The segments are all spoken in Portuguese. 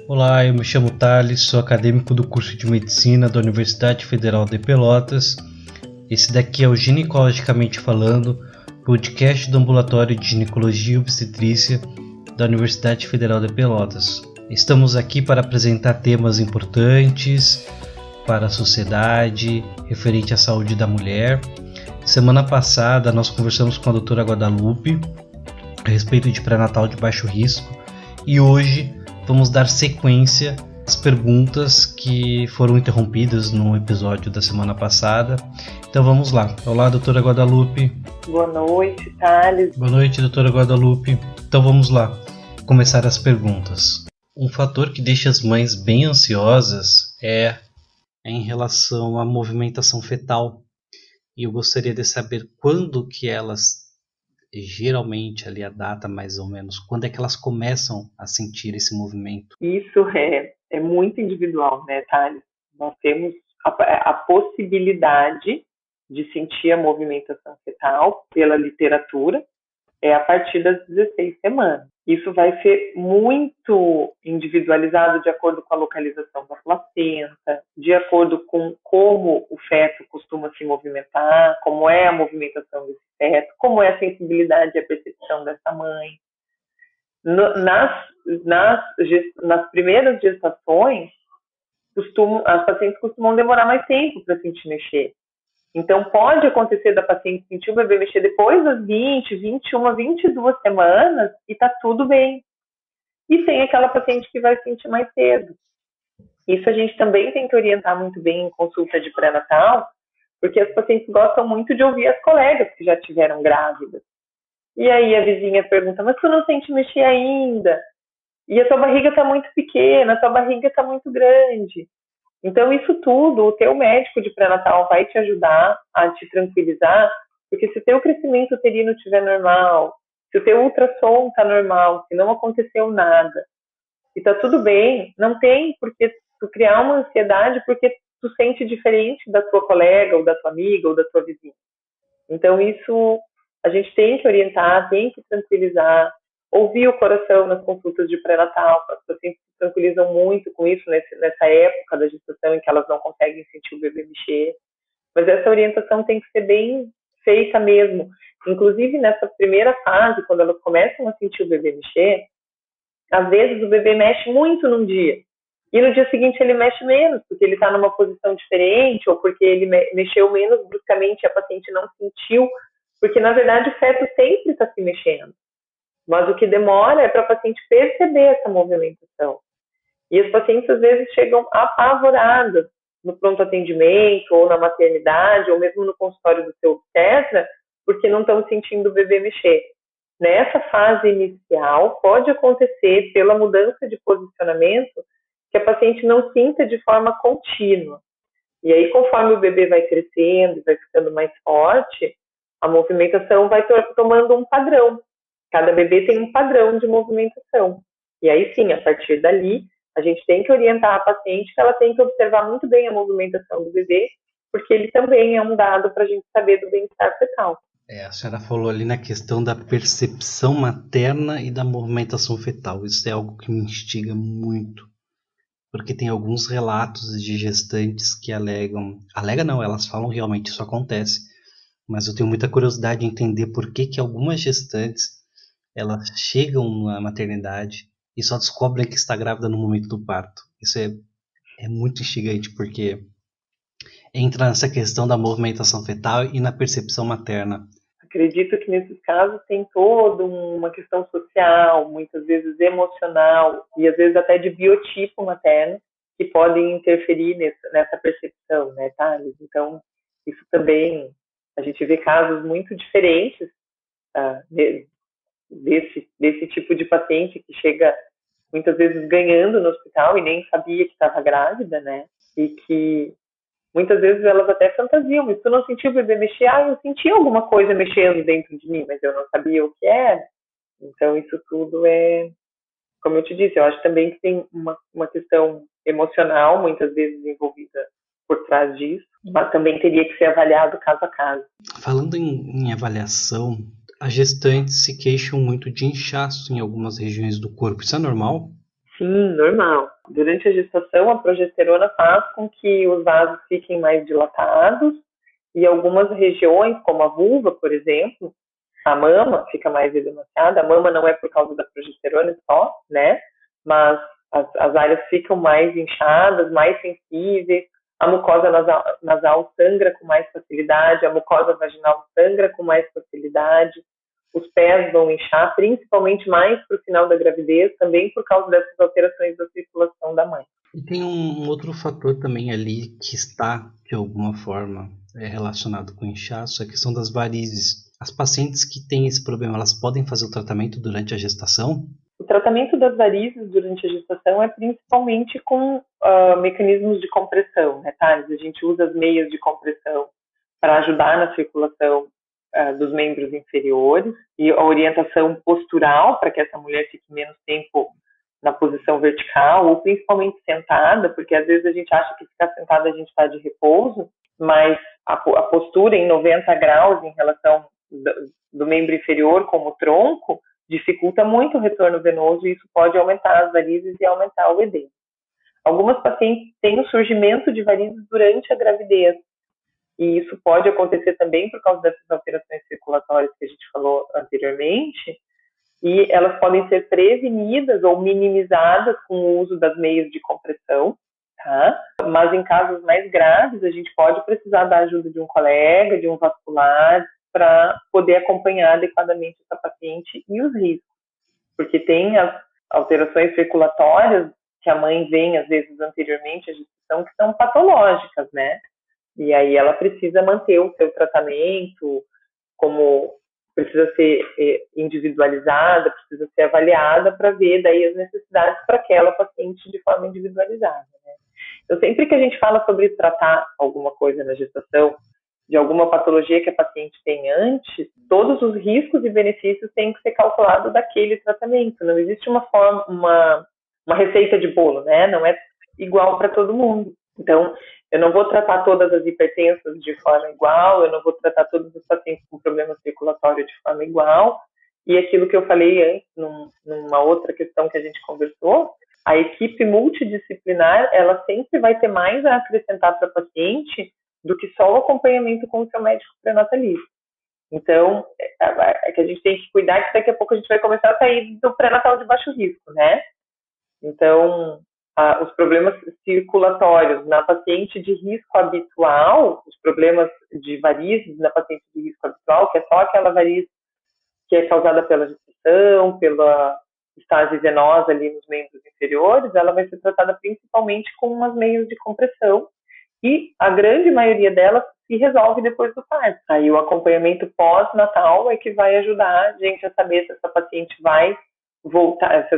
Olá, eu me chamo Thales, sou acadêmico do curso de Medicina da Universidade Federal de Pelotas. Esse daqui é o Ginecologicamente Falando, podcast do Ambulatório de Ginecologia e Obstetrícia da Universidade Federal de Pelotas. Estamos aqui para apresentar temas importantes para a sociedade, referente à saúde da mulher. Semana passada nós conversamos com a doutora Guadalupe a respeito de pré-natal de baixo risco e hoje vamos dar sequência às perguntas que foram interrompidas no episódio da semana passada. Então vamos lá. Olá, doutora Guadalupe. Boa noite, Thales. Boa noite, doutora Guadalupe. Então vamos lá, começar as perguntas. Um fator que deixa as mães bem ansiosas é em relação à movimentação fetal. E eu gostaria de saber quando que elas, geralmente ali a data mais ou menos, quando é que elas começam a sentir esse movimento? Isso é muito individual, né, Thales? Nós temos a possibilidade de sentir a movimentação fetal pela literatura a partir das 16 semanas. Isso vai ser muito individualizado de acordo com a localização da placenta, de acordo com como o feto costuma se movimentar, como é a movimentação desse feto, como é a sensibilidade e a percepção dessa mãe. Nas primeiras gestações, as pacientes costumam demorar mais tempo para sentir mexer. Então, pode acontecer da paciente sentir o bebê mexer depois das 20, 21, 22 semanas e tá tudo bem. E tem aquela paciente que vai sentir mais cedo. Isso a gente também tem que orientar muito bem em consulta de pré-natal, porque as pacientes gostam muito de ouvir as colegas que já tiveram grávidas. E aí a vizinha pergunta, mas tu não sente mexer ainda? E a tua barriga está muito pequena, a tua barriga está muito grande. Então, isso tudo, o teu médico de pré-natal vai te ajudar a te tranquilizar, porque se o teu crescimento uterino estiver normal, se o teu ultrassom está normal, se não aconteceu nada, e está tudo bem, não tem porque tu criar uma ansiedade porque tu sente diferente da tua colega, ou da tua amiga, ou da tua vizinha. Então, isso a gente tem que orientar, tem que tranquilizar, ouvir o coração nas consultas de pré-natal, as pacientes se tranquilizam muito com isso nessa época da gestação em que elas não conseguem sentir o bebê mexer. Mas essa orientação tem que ser bem feita mesmo. Inclusive, nessa primeira fase, quando elas começam a sentir o bebê mexer, às vezes o bebê mexe muito num dia. E no dia seguinte ele mexe menos, porque ele está numa posição diferente, ou porque ele mexeu menos bruscamente e a paciente não sentiu, porque na verdade o feto sempre está se mexendo. Mas o que demora é para a paciente perceber essa movimentação. E as pacientes, às vezes, chegam apavoradas no pronto atendimento, ou na maternidade, ou mesmo no consultório do seu obstetra, porque não estão sentindo o bebê mexer. Nessa fase inicial, pode acontecer, pela mudança de posicionamento, que a paciente não sinta de forma contínua. E aí, conforme o bebê vai crescendo, vai ficando mais forte, a movimentação vai tomando um padrão. Cada bebê tem um padrão de movimentação. E aí sim, a partir dali, a gente tem que orientar a paciente que ela tem que observar muito bem a movimentação do bebê, porque ele também é um dado para a gente saber do bem-estar fetal. A senhora falou ali na questão da percepção materna e da movimentação fetal. Isso é algo que me instiga muito, porque tem alguns relatos de gestantes que alegam não, elas falam realmente isso acontece, mas eu tenho muita curiosidade de entender por que algumas gestantes elas chegam na maternidade e só descobrem que está grávida no momento do parto. Isso é muito instigante, porque entra nessa questão da movimentação fetal e na percepção materna. Acredito que nesses casos tem toda uma questão social, muitas vezes emocional, e às vezes até de biotipo materno, que podem interferir nessa percepção, né, Thales? Então, isso também, a gente vê casos muito diferentes desse tipo de paciente que chega muitas vezes ganhando no hospital e nem sabia que estava grávida, né? E que muitas vezes elas até fantasiam, mas tu não sentiu o bebê mexer? Eu senti alguma coisa mexendo dentro de mim, mas eu não sabia o que era. Então isso tudo como eu te disse, eu acho também que tem uma questão emocional muitas vezes envolvida por trás disso, mas também teria que ser avaliado caso a caso. Falando em avaliação, as gestantes se queixam muito de inchaço em algumas regiões do corpo. Isso é normal? Sim, normal. Durante a gestação, a progesterona faz com que os vasos fiquem mais dilatados e algumas regiões, como a vulva, por exemplo, a mama fica mais edemaciada. A mama não é por causa da progesterona só, né? Mas as áreas ficam mais inchadas, mais sensíveis. A mucosa nasal sangra com mais facilidade, a mucosa vaginal sangra com mais facilidade. Os pés vão inchar, principalmente mais para o final da gravidez, também por causa dessas alterações da circulação da mãe. E tem um outro fator também ali que está, de alguma forma, relacionado com o inchaço, a questão das varizes. As pacientes que têm esse problema, elas podem fazer o tratamento durante a gestação? O tratamento das varizes durante a gestação é principalmente com mecanismos de compressão, né, Thales? A gente usa as meias de compressão para ajudar na circulação dos membros inferiores e a orientação postural para que essa mulher fique menos tempo na posição vertical ou principalmente sentada, porque às vezes a gente acha que ficar sentada a gente está de repouso, mas a postura em 90 graus em relação do membro inferior como o tronco dificulta muito o retorno venoso e isso pode aumentar as varizes e aumentar o edema. Algumas pacientes têm o surgimento de varizes durante a gravidez e isso pode acontecer também por causa dessas alterações circulatórias que a gente falou anteriormente e elas podem ser prevenidas ou minimizadas com o uso das meias de compressão, tá? Mas em casos mais graves a gente pode precisar da ajuda de um colega, de um vascular, para poder acompanhar adequadamente essa paciente e os riscos, porque tem as alterações circulatórias que a mãe vem, às vezes, anteriormente à gestação, que são patológicas, né? E aí ela precisa manter o seu tratamento, como precisa ser individualizada, precisa ser avaliada para ver daí as necessidades para aquela paciente de forma individualizada, né? Então, sempre que a gente fala sobre tratar alguma coisa na gestação, de alguma patologia que a paciente tem antes, todos os riscos e benefícios têm que ser calculados daquele tratamento. Não existe uma receita de bolo, né? Não é igual para todo mundo. Então, eu não vou tratar todas as hipertensas de forma igual, eu não vou tratar todos os pacientes com problema circulatório de forma igual. E aquilo que eu falei antes, numa outra questão que a gente conversou, a equipe multidisciplinar, ela sempre vai ter mais a acrescentar para a paciente do que só o acompanhamento com o seu médico pré-natalista. Então, é que a gente tem que cuidar que daqui a pouco a gente vai começar a sair do pré-natal de baixo risco, né? Então, os problemas circulatórios na paciente de risco habitual, os problemas de varizes na paciente de risco habitual, que é só aquela variz que é causada pela gestação, pela estase venosa ali nos membros inferiores, ela vai ser tratada principalmente com umas meias de compressão, e a grande maioria delas se resolve depois do parto. Aí o acompanhamento pós-natal é que vai ajudar a gente a saber se essa paciente vai voltar, se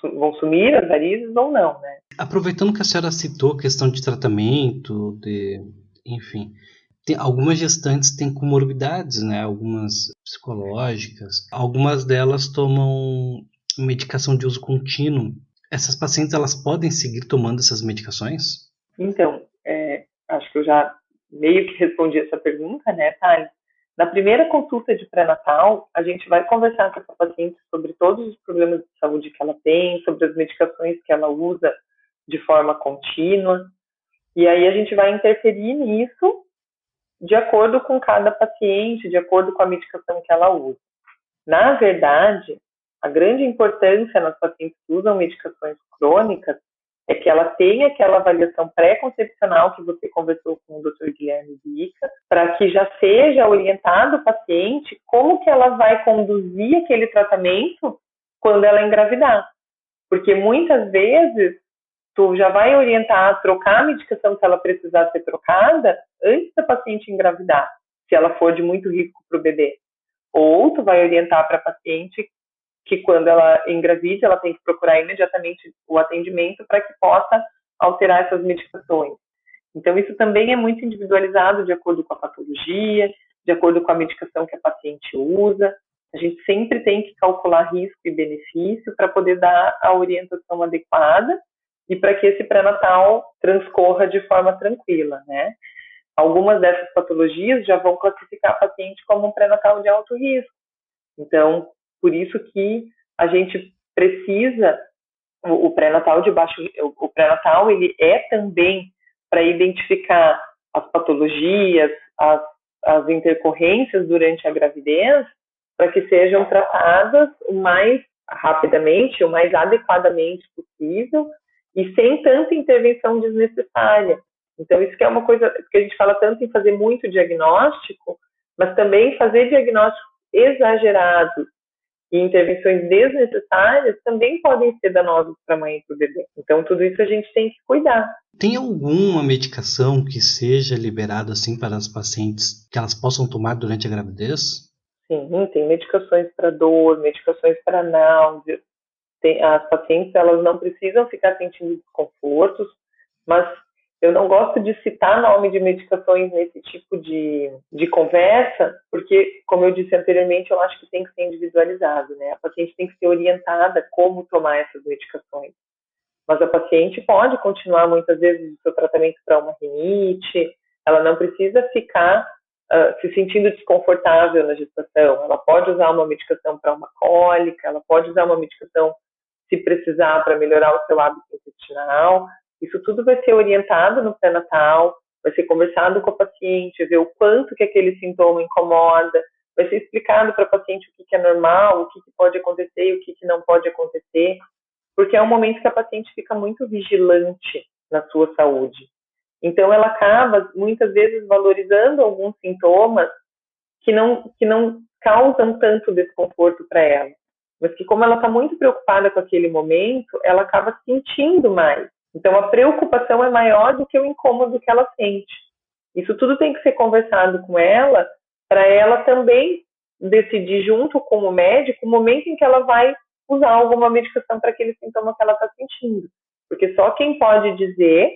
vão sumir as varizes ou não, né? Aproveitando que a senhora citou a questão de tratamento, enfim, algumas gestantes têm comorbidades, né? Algumas psicológicas, algumas delas tomam medicação de uso contínuo. Essas pacientes, elas podem seguir tomando essas medicações? Então, acho que eu já meio que respondi essa pergunta, né, Thales? Na primeira consulta de pré-natal, a gente vai conversar com essa paciente sobre todos os problemas de saúde que ela tem, sobre as medicações que ela usa de forma contínua, e aí a gente vai interferir nisso de acordo com cada paciente, de acordo com a medicação que ela usa. Na verdade, a grande importância nas pacientes que usam medicações crônicas é que ela tenha aquela avaliação pré-concepcional que você conversou com o Dr. Guilherme Bica, para que já seja orientado o paciente como que ela vai conduzir aquele tratamento quando ela engravidar. Porque muitas vezes tu já vai orientar a trocar a medicação se ela precisar ser trocada antes da paciente engravidar, se ela for de muito risco para o bebê. Ou tu vai orientar para a paciente que quando ela engravide, ela tem que procurar imediatamente o atendimento para que possa alterar essas medicações. Então, isso também é muito individualizado de acordo com a patologia, de acordo com a medicação que a paciente usa. A gente sempre tem que calcular risco e benefício para poder dar a orientação adequada e para que esse pré-natal transcorra de forma tranquila, né? Algumas dessas patologias já vão classificar a paciente como um pré-natal de alto risco. Então, por isso que a gente precisa o pré-natal de baixo, o pré-natal ele é também para identificar as patologias, as intercorrências durante a gravidez, para que sejam tratadas o mais rapidamente, o mais adequadamente possível e sem tanta intervenção desnecessária. Então, isso que é uma coisa que a gente fala tanto em fazer muito diagnóstico, mas também fazer diagnósticos exagerados e intervenções desnecessárias também podem ser danosas para a mãe e para o bebê. Então, tudo isso a gente tem que cuidar. Tem alguma medicação que seja liberada assim para as pacientes que elas possam tomar durante a gravidez? Sim, tem medicações para dor, medicações para náuseas. As pacientes elas não precisam ficar sentindo desconfortos, mas eu não gosto de citar nome de medicações nesse tipo de conversa, porque, como eu disse anteriormente, eu acho que tem que ser individualizado, né? A paciente tem que ser orientada como tomar essas medicações. Mas a paciente pode continuar, muitas vezes, o seu tratamento para uma rinite, ela não precisa ficar se sentindo desconfortável na gestação. Ela pode usar uma medicação para uma cólica, ela pode usar uma medicação, se precisar, para melhorar o seu hábito intestinal. Isso tudo vai ser orientado no pré-natal, vai ser conversado com a paciente, ver o quanto que aquele sintoma incomoda, vai ser explicado para a paciente o que é normal, o que pode acontecer e o que não pode acontecer, porque é um momento que a paciente fica muito vigilante na sua saúde. Então, ela acaba, muitas vezes, valorizando alguns sintomas que não causam tanto desconforto para ela, mas que, como ela está muito preocupada com aquele momento, ela acaba sentindo mais. Então, a preocupação é maior do que o incômodo que ela sente. Isso tudo tem que ser conversado com ela, para ela também decidir, junto com o médico, o momento em que ela vai usar alguma medicação para aquele sintoma que ela está sentindo. Porque só quem pode dizer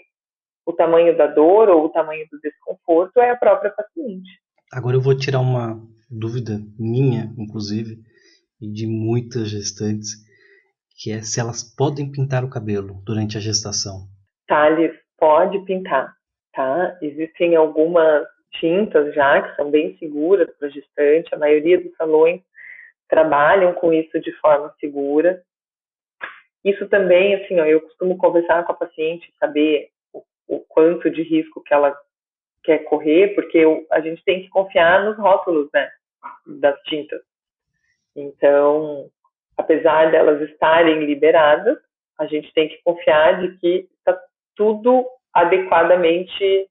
o tamanho da dor ou o tamanho do desconforto é a própria paciente. Agora eu vou tirar uma dúvida minha, inclusive, e de muitas gestantes, que é se elas podem pintar o cabelo durante a gestação. Thales, pode pintar, tá? Existem algumas tintas já que são bem seguras para gestante, a maioria dos salões trabalham com isso de forma segura. Isso também, assim, eu costumo conversar com a paciente, saber o quanto de risco que ela quer correr, porque a gente tem que confiar nos rótulos, né, das tintas. Então, apesar delas estarem liberadas, a gente tem que confiar de que está tudo adequadamente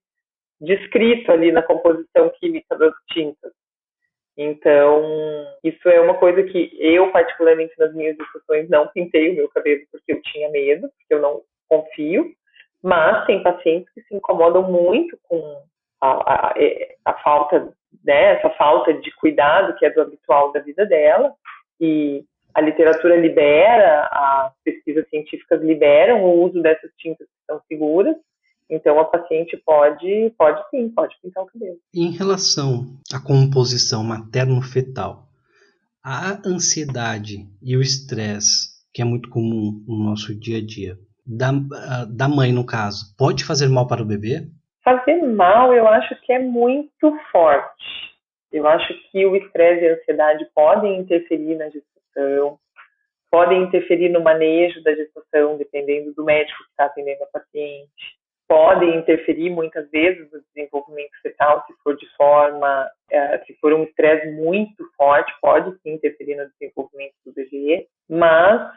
descrito ali na composição química das tintas. Então, isso é uma coisa que eu, particularmente nas minhas discussões, não pintei o meu cabelo porque eu tinha medo, porque eu não confio, mas tem pacientes que se incomodam muito com a falta, né, essa falta de cuidado que é do habitual da vida dela, e a literatura libera, as pesquisas científicas liberam o uso dessas tintas que são seguras. Então, a paciente pode sim, pode pintar o cabelo. Em relação à composição materno-fetal, a ansiedade e o estresse, que é muito comum no nosso dia a dia, da mãe, no caso, pode fazer mal para o bebê? Fazer mal, eu acho que é muito forte. Eu acho que o estresse e a ansiedade podem interferir na gestação, podem interferir no manejo da gestação, dependendo do médico que está atendendo a paciente. Podem interferir muitas vezes no desenvolvimento fetal, se for um estresse muito forte, pode sim interferir no desenvolvimento do bebê, mas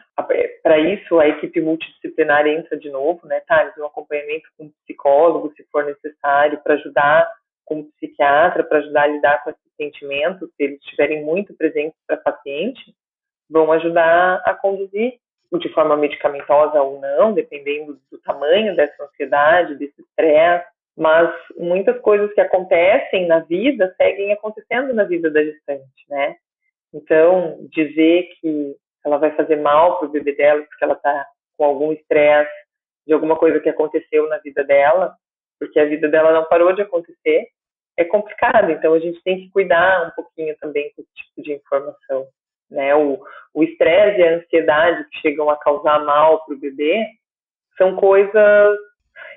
para isso a equipe multidisciplinar entra de novo, né, Thales, um acompanhamento com psicólogo, se for necessário, para ajudar, com psiquiatra, para ajudar a lidar com esses sentimentos, se eles estiverem muito presentes para a paciente, vão ajudar a conduzir de forma medicamentosa ou não, dependendo do tamanho dessa ansiedade, desse estresse, mas muitas coisas que acontecem na vida seguem acontecendo na vida da gestante, né? Então, dizer que ela vai fazer mal para o bebê dela porque ela está com algum estresse de alguma coisa que aconteceu na vida dela, porque a vida dela não parou de acontecer, é complicado. Então, a gente tem que cuidar um pouquinho também com esse tipo de informação. Né, o estresse e a ansiedade que chegam a causar mal para o bebê são coisas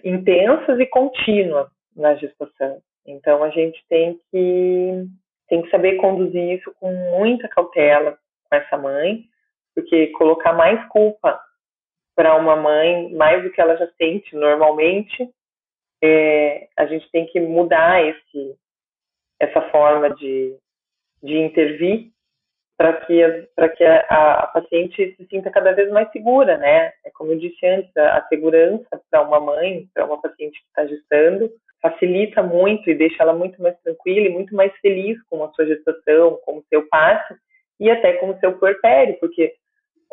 intensas e contínuas na gestação. Então, a gente tem que saber conduzir isso com muita cautela com essa mãe, porque colocar mais culpa para uma mãe mais do que ela já sente normalmente, a gente tem que mudar essa forma de intervir para que a paciente se sinta cada vez mais segura, né? É como eu disse antes, a segurança para uma mãe, para uma paciente que está gestando, facilita muito e deixa ela muito mais tranquila e muito mais feliz com a sua gestação, com o seu parto e até com o seu puerpério, porque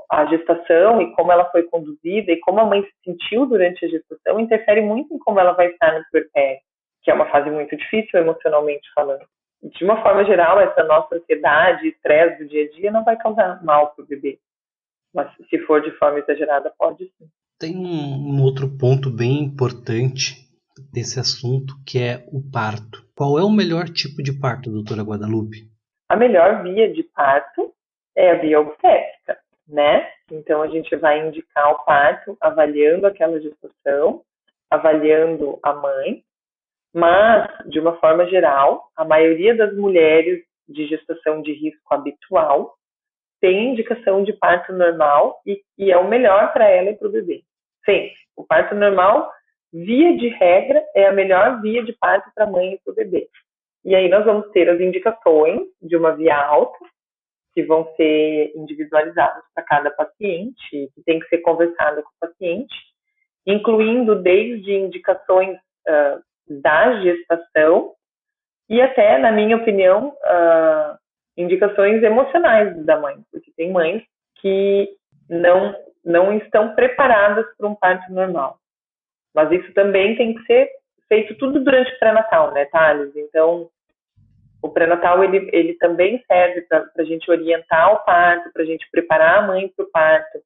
a gestação e como ela foi conduzida e como a mãe se sentiu durante a gestação interfere muito em como ela vai estar no puerpério, que é uma fase muito difícil emocionalmente falando. De uma forma geral, essa nossa ansiedade e estresse do dia a dia não vai causar mal para o bebê. Mas se for de forma exagerada, pode sim. Tem um outro ponto bem importante desse assunto, que é o parto. Qual é o melhor tipo de parto, doutora Guadalupe? A melhor via de parto é a via obstétrica, né? Então a gente vai indicar o parto avaliando aquela gestação, avaliando a mãe, mas, de uma forma geral, a maioria das mulheres de gestação de risco habitual tem indicação de parto normal e é o melhor para ela e para o bebê. Sempre. O parto normal, via de regra, é a melhor via de parto para a mãe e para o bebê. E aí nós vamos ter as indicações de uma via alta, que vão ser individualizadas para cada paciente, que tem que ser conversado com o paciente, incluindo desde indicações da gestação e até, na minha opinião, indicações emocionais da mãe, porque tem mães que não estão preparadas para um parto normal. Mas isso também tem que ser feito tudo durante o pré-natal, né, Thales? Então, o pré-natal, ele também serve para a gente orientar o parto, para a gente preparar a mãe para o parto,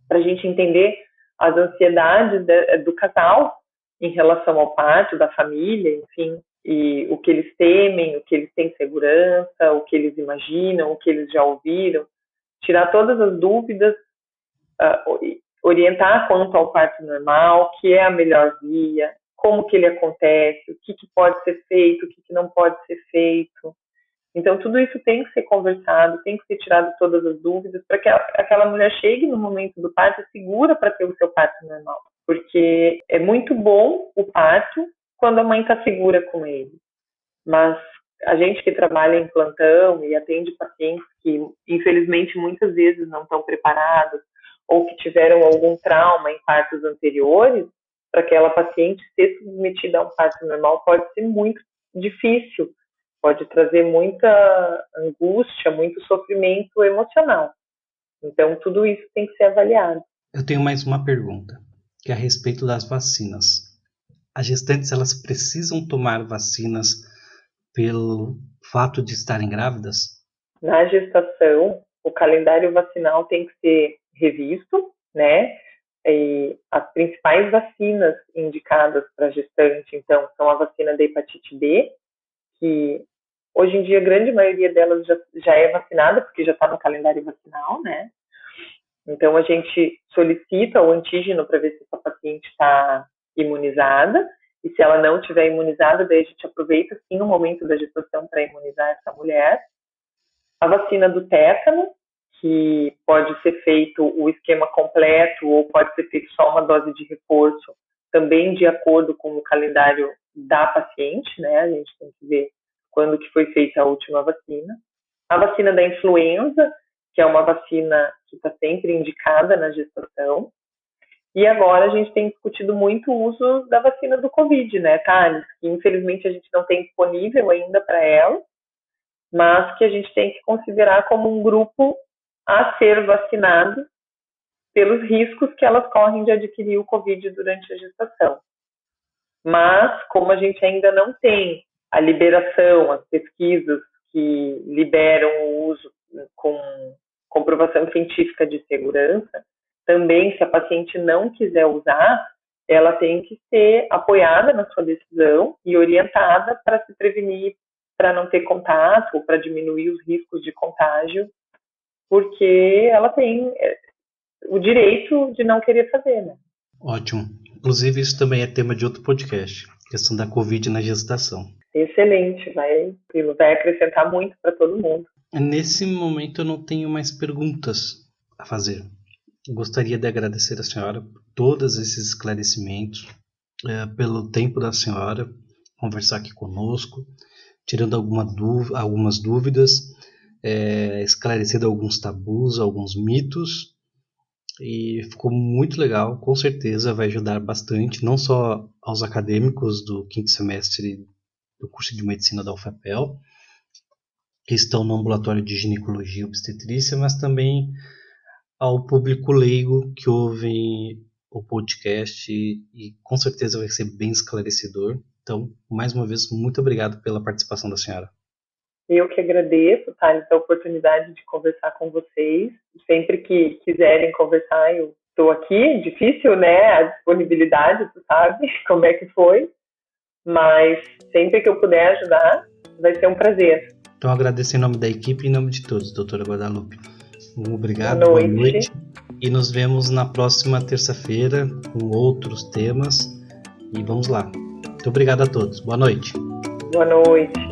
para a gente entender as ansiedades do casal em relação ao parto, da família, enfim, e o que eles temem, o que eles têm segurança, o que eles imaginam, o que eles já ouviram, tirar todas as dúvidas, orientar quanto ao parto normal, que é a melhor via, como que ele acontece, o que pode ser feito, o que não pode ser feito. Então, tudo isso tem que ser conversado, tem que ser tirado todas as dúvidas para que aquela mulher chegue no momento do parto segura para ter o seu parto normal. Porque é muito bom o parto quando a mãe está segura com ele. Mas a gente que trabalha em plantão e atende pacientes que, infelizmente, muitas vezes não estão preparados ou que tiveram algum trauma em partos anteriores, para aquela paciente ser submetida a um parto normal pode ser muito difícil, pode trazer muita angústia, muito sofrimento emocional. Então, tudo isso tem que ser avaliado. Eu tenho mais uma pergunta, que é a respeito das vacinas. As gestantes, elas precisam tomar vacinas pelo fato de estarem grávidas? Na gestação, o calendário vacinal tem que ser revisto, né? E as principais vacinas indicadas para gestante, então, são a vacina da hepatite B, que hoje em dia a grande maioria delas já é vacinada, porque já está no calendário vacinal, né? Então, a gente solicita o antígeno para ver se essa paciente está imunizada, e se ela não estiver imunizada, daí a gente aproveita, sim, o momento da gestação para imunizar essa mulher. A vacina do tétano, que pode ser feito o esquema completo ou pode ser feito só uma dose de reforço, também de acordo com o calendário da paciente, né? A gente tem que ver quando que foi feita a última vacina. A vacina da influenza, que é uma vacina que está sempre indicada na gestação. E agora a gente tem discutido muito o uso da vacina do Covid, né, Thales? Que infelizmente a gente não tem disponível ainda para ela, mas que a gente tem que considerar como um grupo a ser vacinado pelos riscos que elas correm de adquirir o Covid durante a gestação. Mas, como a gente ainda não tem a liberação, as pesquisas que liberam o uso com comprovação científica de segurança, também, se a paciente não quiser usar, ela tem que ser apoiada na sua decisão e orientada para se prevenir, para não ter contato, ou para diminuir os riscos de contágio, porque ela tem o direito de não querer fazer, né? Ótimo. Inclusive, isso também é tema de outro podcast, questão da Covid na gestação. Excelente, vai acrescentar muito para todo mundo. Nesse momento eu não tenho mais perguntas a fazer. Gostaria de agradecer a senhora por todos esses esclarecimentos, pelo tempo da senhora conversar aqui conosco, tirando algumas dúvidas, esclarecendo alguns tabus, alguns mitos, e ficou muito legal. Com certeza vai ajudar bastante, não só aos acadêmicos do 5º semestre do curso de medicina da UFAPEL, que estão no ambulatório de ginecologia e obstetrícia, mas também ao público leigo que ouve o podcast, e com certeza vai ser bem esclarecedor. Então, mais uma vez, muito obrigado pela participação da senhora. Eu que agradeço, Thales, a oportunidade de conversar com vocês. Sempre que quiserem conversar, eu estou aqui. Difícil, né? A disponibilidade, tu sabe como é que foi. Mas sempre que eu puder ajudar, vai ser um prazer. Então, agradeço em nome da equipe e em nome de todos, doutora Guadalupe. Obrigado, boa noite. E nos vemos na próxima terça-feira com outros temas. E vamos lá. Muito obrigado a todos. Boa noite. Boa noite.